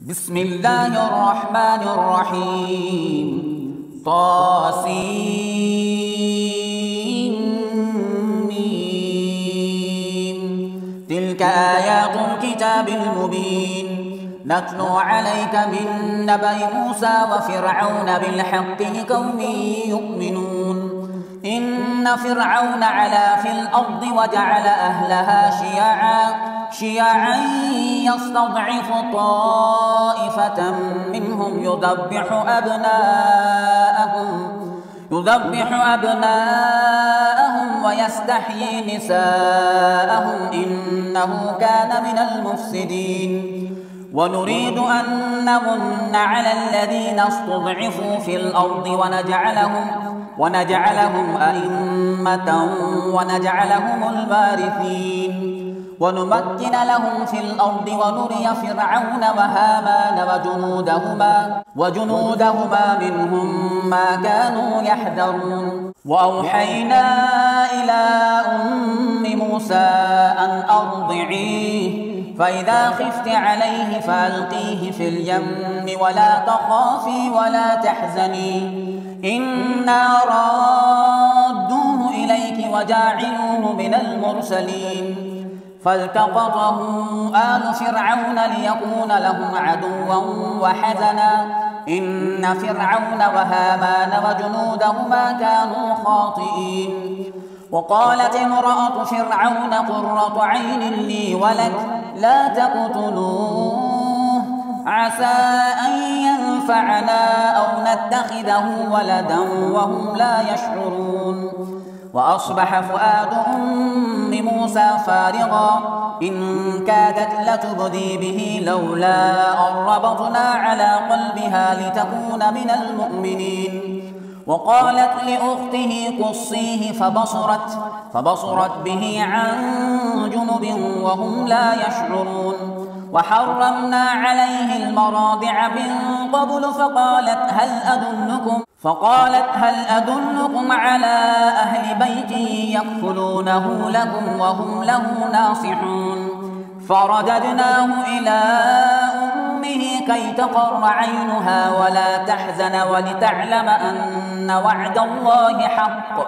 بسم الله الرحمن الرحيم طاسين تلك آيات الكتاب المبين نتلو عليك من نبأ موسى وفرعون بالحق لقوم يؤمنون إن فرعون علا في الأرض وجعل أهلها شيعا يستضعف طائفة منهم يذبح أبناءهم ويستحيي نساءهم إنه كان من المفسدين ونريد أن نمن على الذين استضعفوا في الأرض ونجعلهم أئمة ونجعلهم الوارثين ونمكن لهم في الأرض ونري فرعون وهامان وجنودهما منهم ما كانوا يحذرون وأوحينا إلى أم موسى أن أرضعيه فإذا خفت عليه فألقيه في اليم ولا تخافي ولا تحزني إنا رادوه إليك وجاعلوه من المرسلين فالتقطه آل فرعون ليكون لهم عدوا وحزنا إن فرعون وهامان وجنودهما كانوا خاطئين وقالت امرأة فرعون قرة عين لي ولك لا تقتلوه عسى أن ينفعنا أو نتخذه ولدا وهم لا يشعرون وأصبح فؤاد أم موسى فارغا إن كادت لتبدي به لولا أن ربطنا على قلبها لتكون من المؤمنين وقالت لأخته قصيه فبصرت به عن جنب وهم لا يشعرون وحرمنا عليه المراضع من قبل فقالت هل أدلكم على أهل بيت يكفلونه لكم وهم له ناصحون فرددناه إلى أمه كي تقر عينها ولا تحزن ولتعلم أن وعد الله حق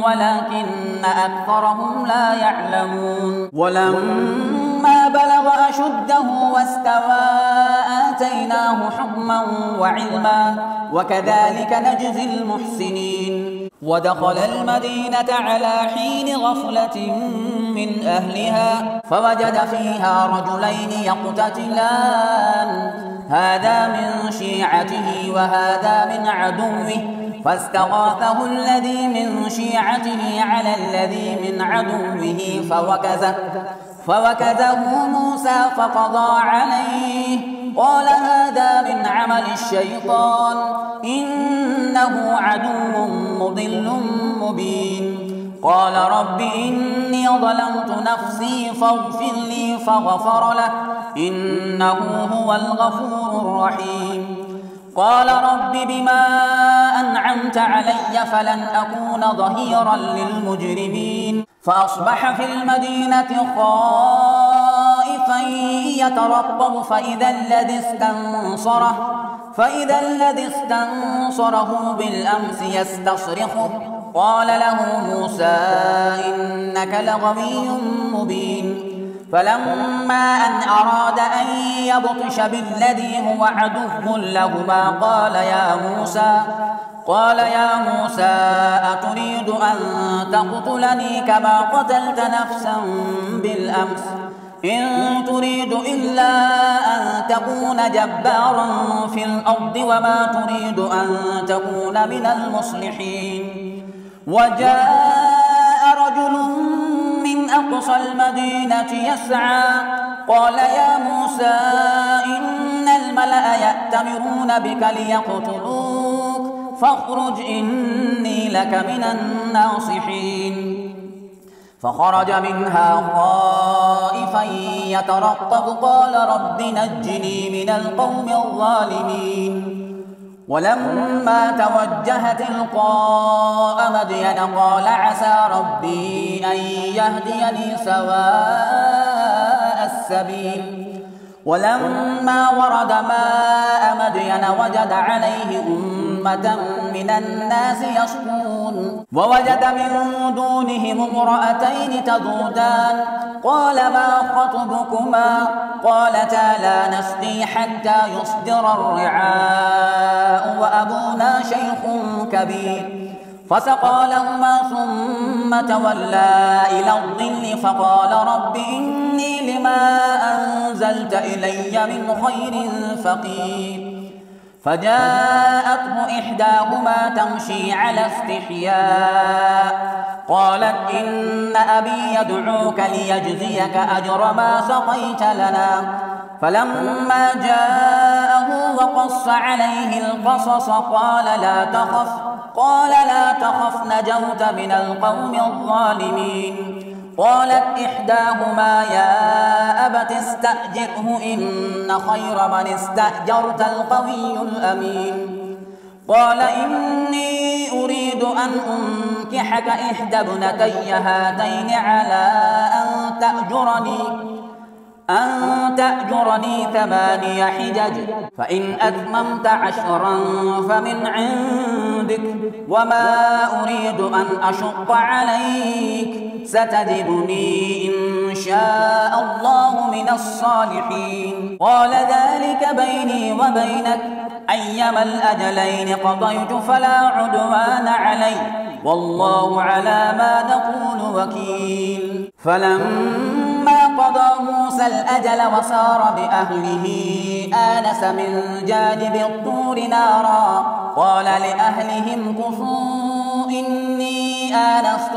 ولكن أكثرهم لا يعلمون ولما بلغ أشده واستوى آتيناه حكما وعلما وكذلك نجزي المحسنين ودخل المدينة على حين غفلة من أهلها فوجد فيها رجلين يقتتلان هذا من شيعته وهذا من عدوه فاستغاثه الذي من شيعته على الذي من عدوه فوكزه موسى فقضى عليه قال هذا من عمل الشيطان إنه عدو مضل مبين قال رب إني ظلمت نفسي فاغفر لي فغفر له إنه هو الغفور الرحيم قال رب بما أنعمت علي فلن أكون ظهيرا للمجرمين فأصبح في المدينة خائفا يترقب فإذا الذي استنصره بالأمس يستصرخه قال له موسى إنك لغوي مبين فلما أن أراد أن يبطش بالذي هو عدو لهما قال يا موسى أتريد أن تقتلني كما قتلت نفسا بالأمس إن تريد إلا أن تكون جبارا في الأرض وما تريد أن تكون من المصلحين وجاء رجل من أقصى المدينة يسعى قال يا موسى إن الملأ يأتمرون بك ليقتلوك فاخرج إني لك من الناصحين فخرج منها خائفا يترقب قال رب نجني من القوم الظالمين ولما توجه تلقاء مدين قال عسى ربي أن يهديني سواء السبيل. ولما ورد ماء مدين وجد عليه أمة من الناس يسقون ووجد من دونهم امرأتين تذودان قال ما خطبكما قالتا لا نسقي حتى يصدر الرعاء وأبونا شيخ كبير فسقى لهما ثم تولى إلى الظل فقال رب إني لما أنزلت إلي من خير فقير. فجاءته إحداهما تمشي على استحياء قالت إن أبي يدعوك ليجزيك أجر ما سقيت لنا. فلما جاءه وقص عليه القصص قال لا تخف نجوت من القوم الظالمين. قالت إحداهما يا أبت استأجره إن خير من استأجرت القوي الأمين. قال إني أريد أن أنكحك إحدى ابنتي هاتين على أن تأجرني 8 حجج فإن أتممت 10 فمن عندك وما أريد أن أشق عليك ستجدني إن شاء الله من الصالحين. قال ذلك بيني وبينك أيما الأجلين قضيت فلا عدوان علي والله على ما نقول وكيل. فلما قضى موسى الأجل وسار بأهله آنس من جانب الطور نارا قال لأهلهم كثوا إني آنست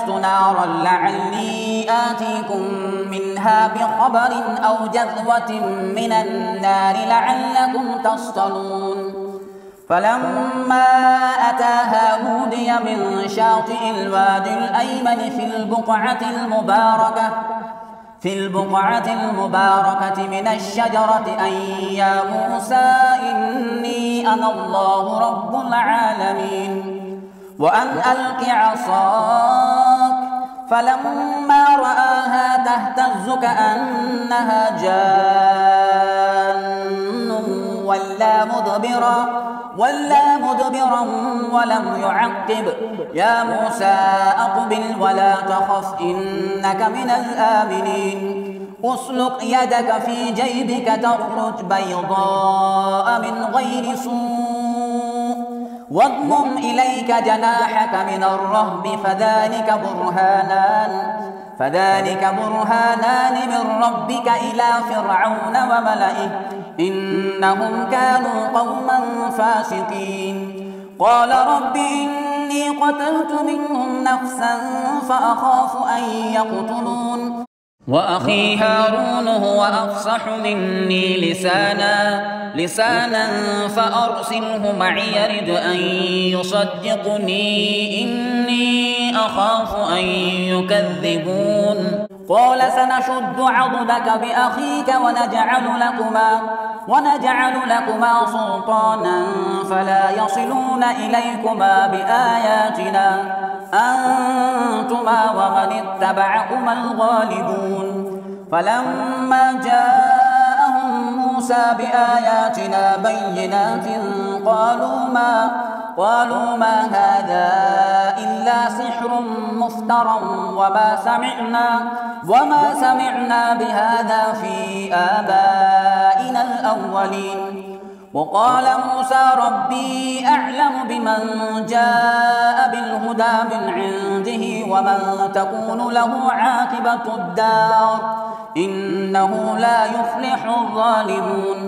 نارا لعلي آتيكم منها بخبر أو جذوة من النار لعلكم تصطلون. فلما أتاها نودي من شاطئ الوادي الأيمن في البقعة المباركة من الشجرة أن يا موسى إني أنا الله رب العالمين وأن ألق عصاك. فلما رآها تهتز كأنها جان ولا مدبرا ولم يعقب. يا موسى أقبل ولا تخف إنك من الآمنين. أسلك يدك في جيبك تخرج بيضاء من غير سوء واضمم إليك جناحك من الرهب فذلك برهانان من ربك إلى فرعون وملئه إنهم كانوا قوما فاسقين. قال رب إني قتلت منهم نفسا فأخاف أن يقتلون وأخي هارون هو أفصح مني لسانا فأرسله معي يرد أن يصدقني إني أخاف أن يكذبون. قال سنشد عضدك بأخيك ونجعل لكما سلطانا فلا يصلون إليكما بآياتنا أنتما ومن اتبعكما الغالبون. فلما جاءهم موسى بآياتنا بينات قالوا ما هذا إلا سحر مفترى وما سمعنا بهذا في آبائنا الأولين. وقال موسى ربي أعلم بمن جاء بالهدى من عنده ومن تكون له عاقبة الدار إنه لا يفلح الظالمون.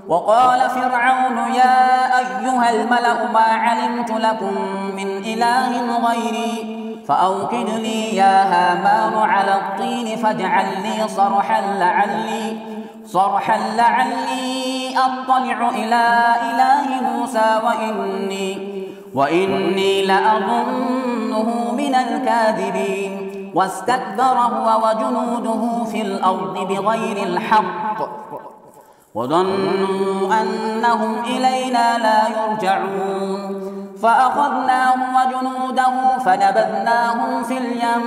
وقال فرعون يا أيها الملأ ما علمت لكم من إله غيري فأوقد لي يا هامان على الطين فاجعل لي صرحا لعلي أطلع إلى إله موسى وإني لأظنه من الكاذبين. واستكبر هو وجنوده في الأرض بغير الحق وظنوا أنهم إلينا لا يرجعون. فأخذناه وجنوده فنبذناهم في اليم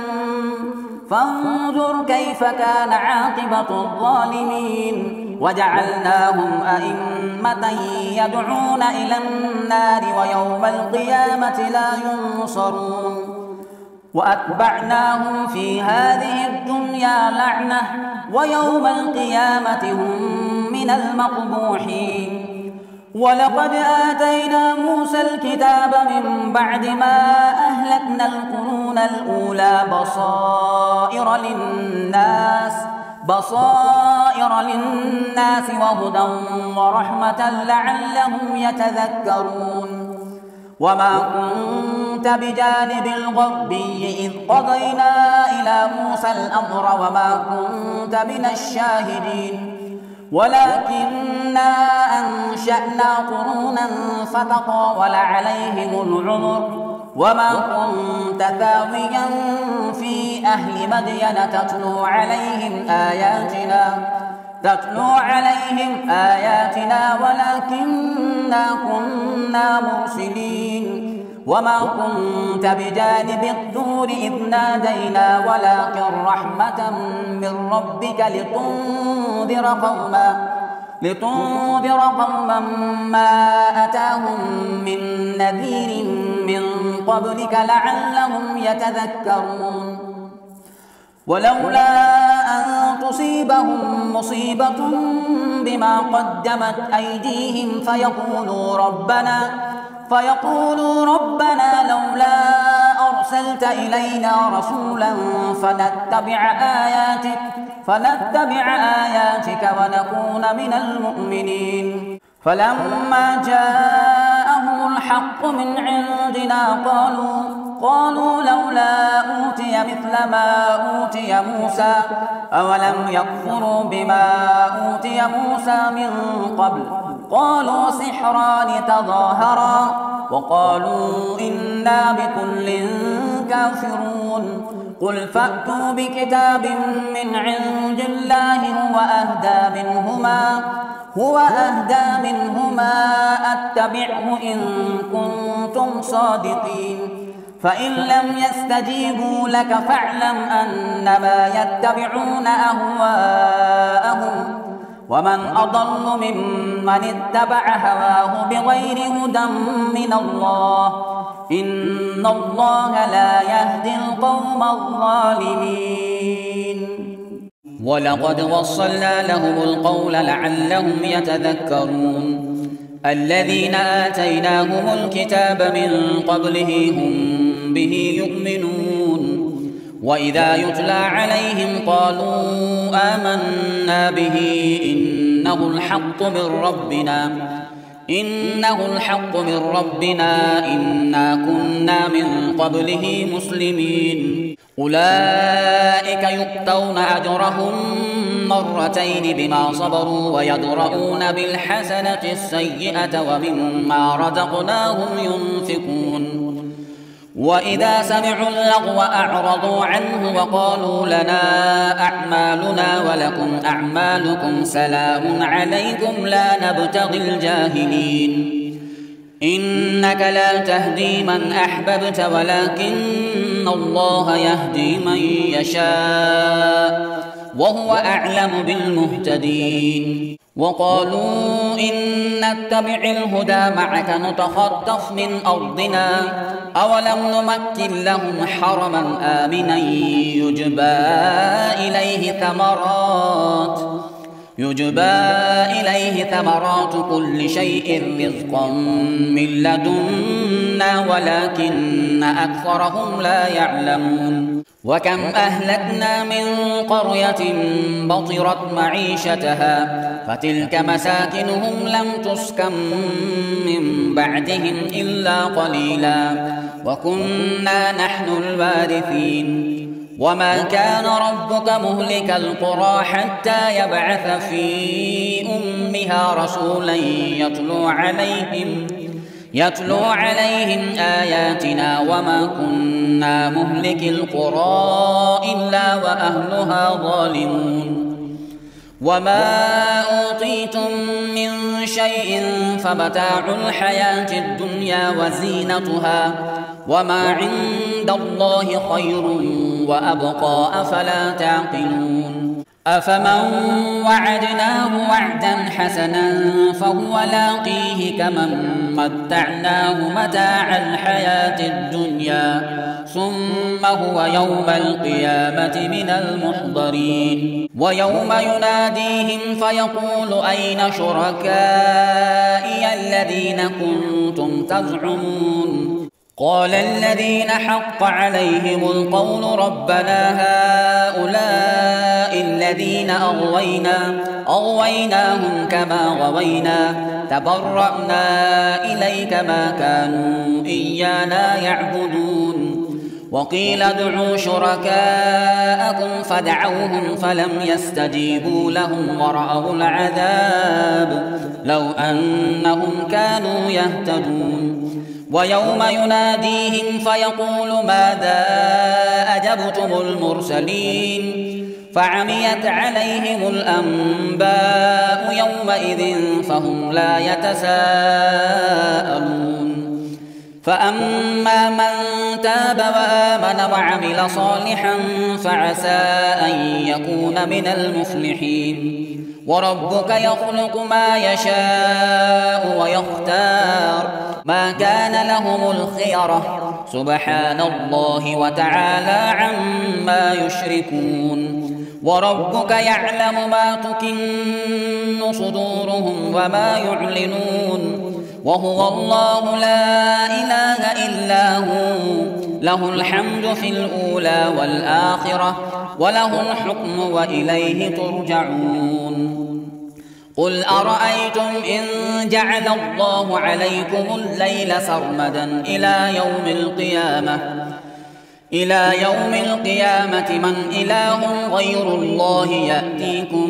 فانظر كيف كان عاقبة الظالمين وجعلناهم أئمة يدعون إلى النار ويوم القيامة لا ينصرون وأتبعناهم في هذه الدنيا لعنة ويوم القيامة هم من المقبوحين ولقد آتينا موسى الكتاب من بعد ما أهلكنا القرون الأولى بصائر للناس وهدى ورحمة لعلهم يتذكرون وما كنت بجانب الغربي إذ قضينا إلى موسى الأمر وما كنت من الشاهدين ولكننا أنشأنا قرونا فتطاول عليهم العمر وما كنت ثاويا في أهل مدين تتلو عليهم آياتنا ولكننا كنا مرسلين وما كنت بجانب الطور إذ نادينا ولكن رحمة من ربك لتنذر قوما ما أتاهم من نذير من قبلك لعلهم يتذكرون ولولا أن تصيبهم مصيبة بما قدمت أيديهم فيقولوا ربنا لولا أرسلت إلينا رسولا فنتبع آياتك ونكون من المؤمنين فلما جاءهم الحق من عندنا قالوا لولا أوتي مثل ما أوتي موسى أولم يكفروا بما أوتي موسى من قبل قالوا سحران تظاهرا وقالوا إنا بكل كافرون قل فأتوا بكتاب من عند الله هو أهدى منهما أتبعه إن كنتم صادقين فإن لم يستجيبوا لك فاعلم أنما يتبعون أهواءهم ومن أضل ممن اتبع هواه بغير هدى من الله إن الله لا يهدي القوم الظالمين ولقد وصلنا لهم القول لعلهم يتذكرون الذين آتيناهم الكتاب من قبله هم به يؤمنون وإذا يتلى عليهم قالوا آمنا به إنه الحق من ربنا إنا كنا من قبله مسلمين أولئك يؤتون أجرهم مرتين بما صبروا ويدرؤون بالحسنة السيئة ومما رزقناهم ينفقون وإذا سمعوا اللغو أعرضوا عنه وقالوا لنا أعمالنا ولكم أعمالكم سلام عليكم لا نبتغي الجاهلين إنك لا تهدي من أحببت ولكن الله يهدي من يشاء وهو أعلم بالمهتدين وقالوا إن نتبع الهدى معك نتخطف من أرضنا أولم نمكن لهم حرما آمنا يجبى إليه ثمرات كل شيء رزقا من لدنا ولكن أكثرهم لا يعلمون وكم أهلكنا من قرية بطرت معيشتها فتلك مساكنهم لم تسكن من بعدهم إلا قليلا وكنا نحن الوارثين وما كان ربك مهلك القرى حتى يبعث في أمها رسولا يتلو عليهم آياتنا وما كنا مهلك القرى إلا وأهلها ظالمون وما أوتيتم من شيء فمتاع الحياة الدنيا وزينتها وما عند الله خير وأبقى أفلا تعقلون أفمن وعدناه وعدا حسنا فهو لاقيه كمن متعناه متاع الحياة الدنيا ثم هو يوم القيامة من المحضرين ويوم يناديهم فيقول أين شركائي الذين كنتم تزعمون قال الذين حق عليهم القول ربنا هؤلاء الذين أغويناهم كما غوينا تبرأنا إليك ما كانوا إيانا يعبدون وقيل ادعوا شركاءكم فدعوهم فلم يستجيبوا لهم ورأوا العذاب لو أنهم كانوا يهتدون ويوم يناديهم فيقول ماذا أجبتم المرسلين فعميت عليهم الأنباء يومئذ فهم لا يتساءلون فأما من تاب وآمن وعمل صالحا فعسى أن يكون من المفلحين وربك يخلق ما يشاء ويختار ما كان لهم الخيرة سبحان الله وتعالى عما يشركون وربك يعلم ما تكن صدورهم وما يعلنون وهو الله لا إله إلا هو له الحمد في الأولى والآخرة وله الحكم وإليه ترجعون قل أرأيتم إن جعل الله عليكم الليل سرمدا إلى يوم القيامة من إله غير الله يأتيكم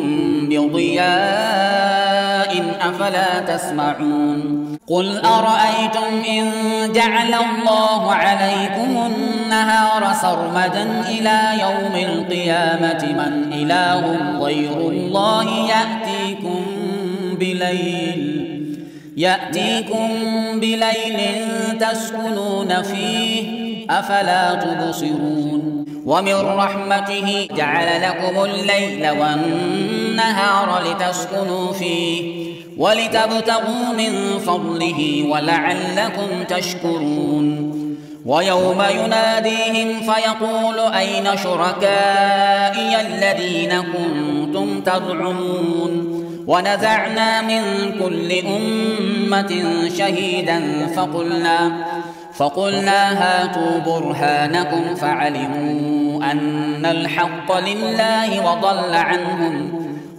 بضياء أفلا تسمعون قل أرأيتم إن جعل الله عليكم النهار سرمدا إلى يوم القيامة من إله غير الله يأتيكم بليل تسكنون فيه أفلا تبصرون ومن رحمته جعل لكم الليل والنهار لتسكنوا فيه ولتبتغوا من فضله ولعلكم تشكرون ويوم يناديهم فيقول أين شركائي الذين كنتم تزعمون ونزعنا من كل أمة شهيدا فقلنا هاتوا برهانكم فعلموا أن الحق لله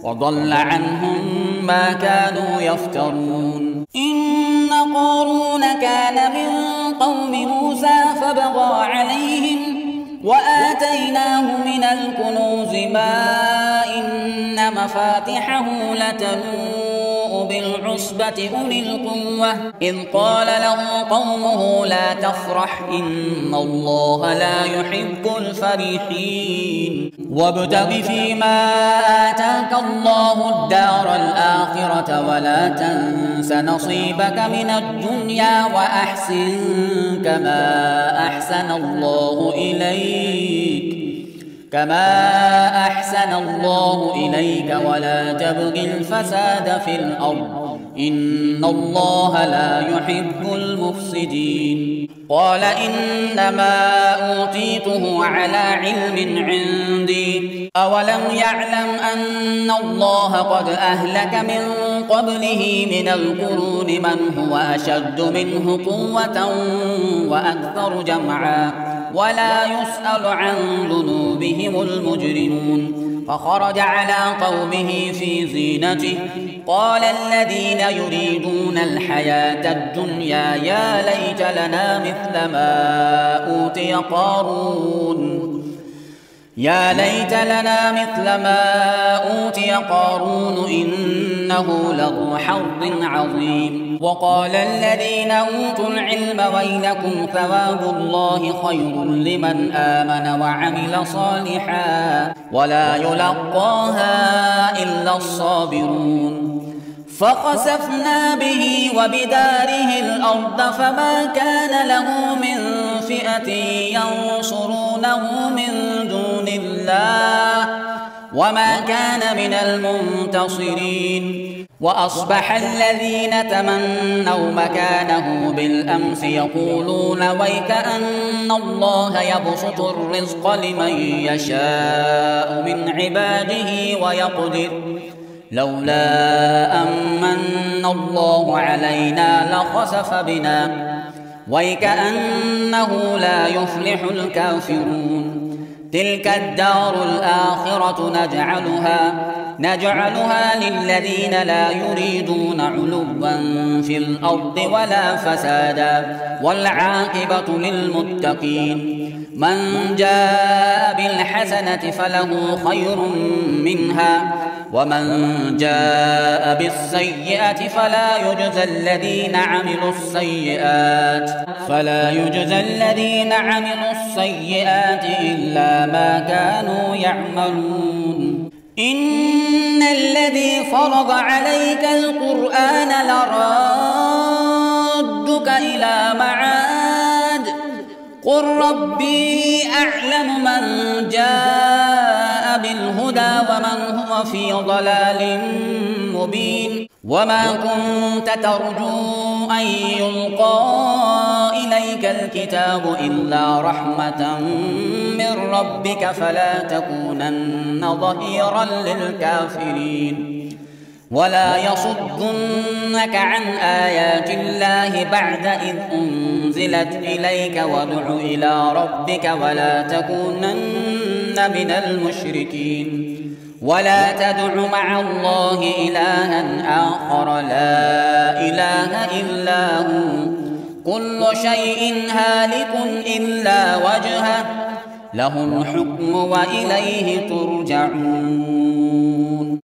وضل عنهم ما كانوا يفترون إن قارون كان من قوم موسى فبغى عليهم وآتيناه من الكنوز ما إن مفاتحه لتنوء بالعصبة أولي القوة إذ قال له قومه لا تفرح إن الله لا يحب الفرحين وابتغ فيما آتاك الله الدار الآخرة ولا تنس نصيبك من الدنيا وأحسن كما أحسن الله إليك ولا تبغ الفساد في الأرض إن الله لا يحب المفسدين قال إنما أوتيته على علم عندي أولم يعلم أن الله قد أهلك من قبله من القرون من هو أشد منه قوة وأكثر جمعا ولا يسأل عن ذنوبهم المجرمون فخرج على قومه في زينته قال الذين يريدون الحياة الدنيا يا ليت لنا مثل ما أوتي قارون يا ليت لنا مثل ما أوتي قارون إنه لذو حظ عظيم. وقال الذين أوتوا العلم ويلكم ثواب الله خير لمن آمن وعمل صالحا ولا يلقاها إلا الصابرون. فخسفنا به وبداره الأرض فما كان له من فئة ينصرونه من دون الله وما كان من المنتصرين. وأصبح الذين تمنوا مكانه بالأمس يقولون ويك أن الله يبسط الرزق لمن يشاء من عباده ويقدر لولا أمن الله علينا لخسف بنا ويكأنه لا يفلح الكافرون. تلك الدار الآخرة نجعلها للذين لا يريدون علوا في الأرض ولا فسادا والعاقبة للمتقين. من جاء بالحسنة فله خير منها ومن جاء بالسيئة فلا يجزى الذين عملوا السيئات إلا ما كانوا يعملون. إن الذي فرض عليك القرآن لرادك إلى معاد قل ربي أعلم من جاء بالهدى ومن هو في ضلال مبين. وما كنت ترجو أن يلقى إليك الكتاب إلا رحمة من ربك فلا تكونن ظهيرا للكافرين. ولا يصدنك عن آيات الله بعد إذ أنزلت إليك وادع إلى ربك ولا تكونن من المشركين. ولا تدع مع الله إلها آخر لا إله إلا هو كل شيء هالك إلا وجهه له الحكم وإليه ترجعون.